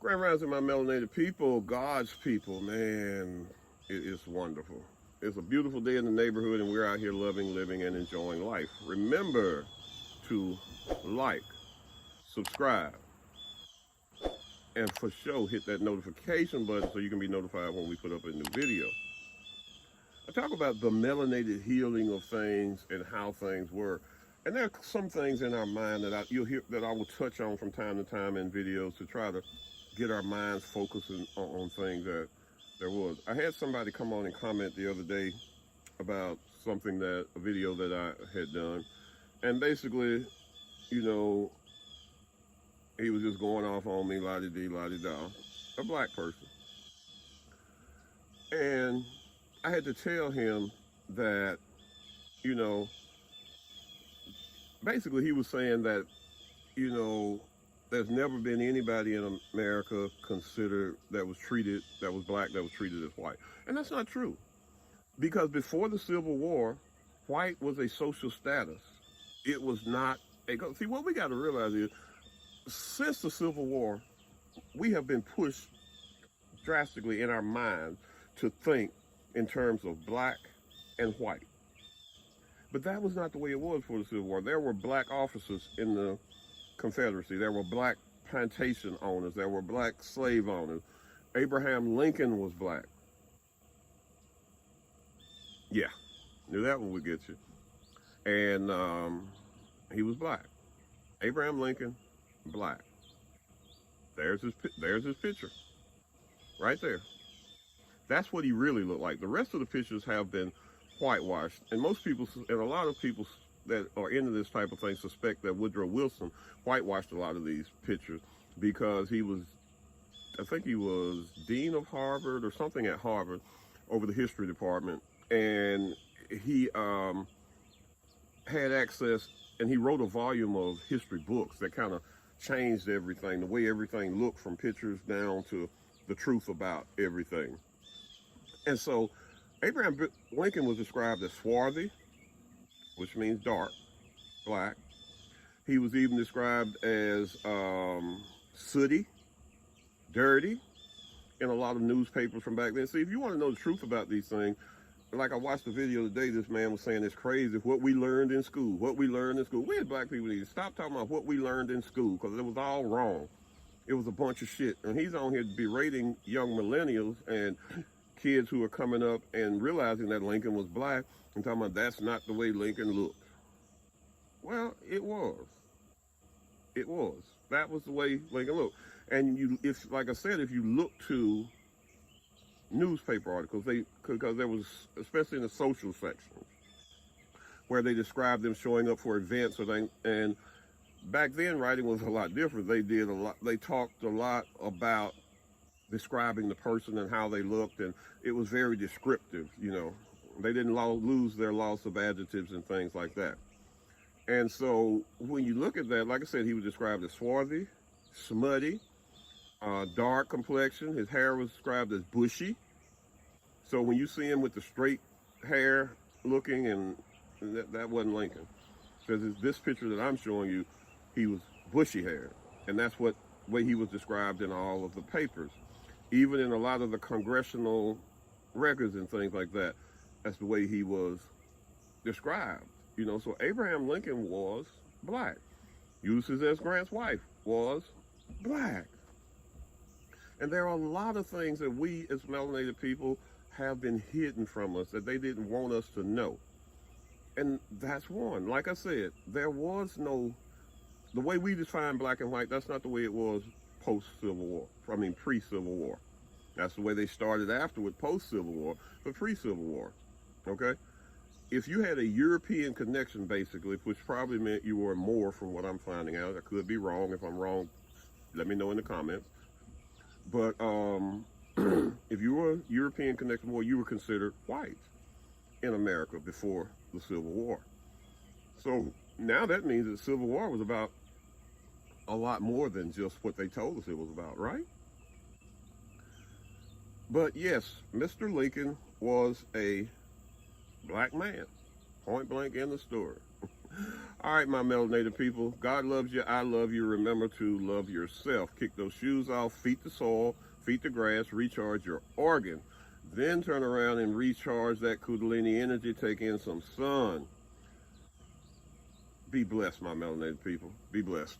Grand Rising, my melanated people, God's people, man, it is wonderful. It's a beautiful day in the neighborhood, and we're out here loving, living, and enjoying life. Remember to like, subscribe, and for sure hit that notification button so you can be notified when we put up a new video. I talk about the melanated healing of things and how things work. And there are some things in our mind that you'll hear that I will touch on from time to time in videos to try to get our minds focusing on things that there was. I had somebody come on and comment the other day about something a video that I had done. And basically, you know, he was just going off on me, la-di-dee, la-di-da, a black person. And I had to tell him that, you know, basically he was saying that, you know, there's never been anybody in America considered that was black, that was treated as white. And that's not true. Because before the Civil War, white was a social status. It was not see, what we got to realize is, since the Civil War, we have been pushed drastically in our minds to think in terms of black and white. But that was not the way it was for the Civil War. There were black officers in the Confederacy. There were black plantation owners. There were black slave owners. Abraham Lincoln was black. Yeah, knew that one would get you. And he was black. Abraham Lincoln, black. There's his picture, right there. That's what he really looked like. The rest of the pictures have been whitewashed, and most people, and a lot of people that are into this type of thing, suspect that Woodrow Wilson whitewashed a lot of these pictures because he was, I think he was dean of Harvard or something at Harvard over the history department, and he had access, and he wrote a volume of history books that kind of changed everything, the way everything looked from pictures down to the truth about everything. And so Abraham Lincoln was described as swarthy, which means dark, black. He was even described as sooty, dirty, in a lot of newspapers from back then. See, if you want to know the truth about these things, like I watched the video today, this man was saying it's crazy what we learned in school, We as black people need to stop talking about what we learned in school, because it was all wrong. It was a bunch of shit. And he's on here berating young millennials and kids who are coming up and realizing that Lincoln was black and talking about that's not the way Lincoln looked. Well, it was. It was. That was the way Lincoln looked. And if, like I said, if you look to newspaper articles, because there was, especially in the social section, where they described them showing up for events or things, and back then writing was a lot different. They talked a lot about describing the person and how they looked, and it was very descriptive, you know. They didn't lose their loss of adjectives and things like that. And so when you look at that, like I said, he was described as swarthy, smutty, dark complexion. His hair was described as bushy. So when you see him with the straight hair looking, and that wasn't Lincoln. Because this picture that I'm showing you, he was bushy haired. And that's what way he was described in all of the papers. Even in a lot of the congressional records and things like that, that's the way he was described. You know, so Abraham Lincoln was black. Ulysses S. Grant's wife was black. And there are a lot of things that we as melanated people have been hidden from us that they didn't want us to know. And that's one. Like I said, there was no, the way we define black and white, that's not the way it was post-Civil War. I mean, pre-Civil War. That's the way they started afterward, post-Civil War, but pre-Civil War, okay? If you had a European connection, basically, which probably meant you were more from what I'm finding out. I could be wrong. If I'm wrong, let me know in the comments. But if you were European connection, well, you were considered white in America before the Civil War. So now that means that the Civil War was about a lot more than just what they told us it was about, right? But yes, Mr. Lincoln was a black man, point blank in the story. All right, my melanated people, God loves you. I love you. Remember to love yourself. Kick those shoes off, feet the soil, feet the grass, recharge your organ. Then turn around and recharge that Kundalini energy. Take in some sun. Be blessed, my melanated people. Be blessed.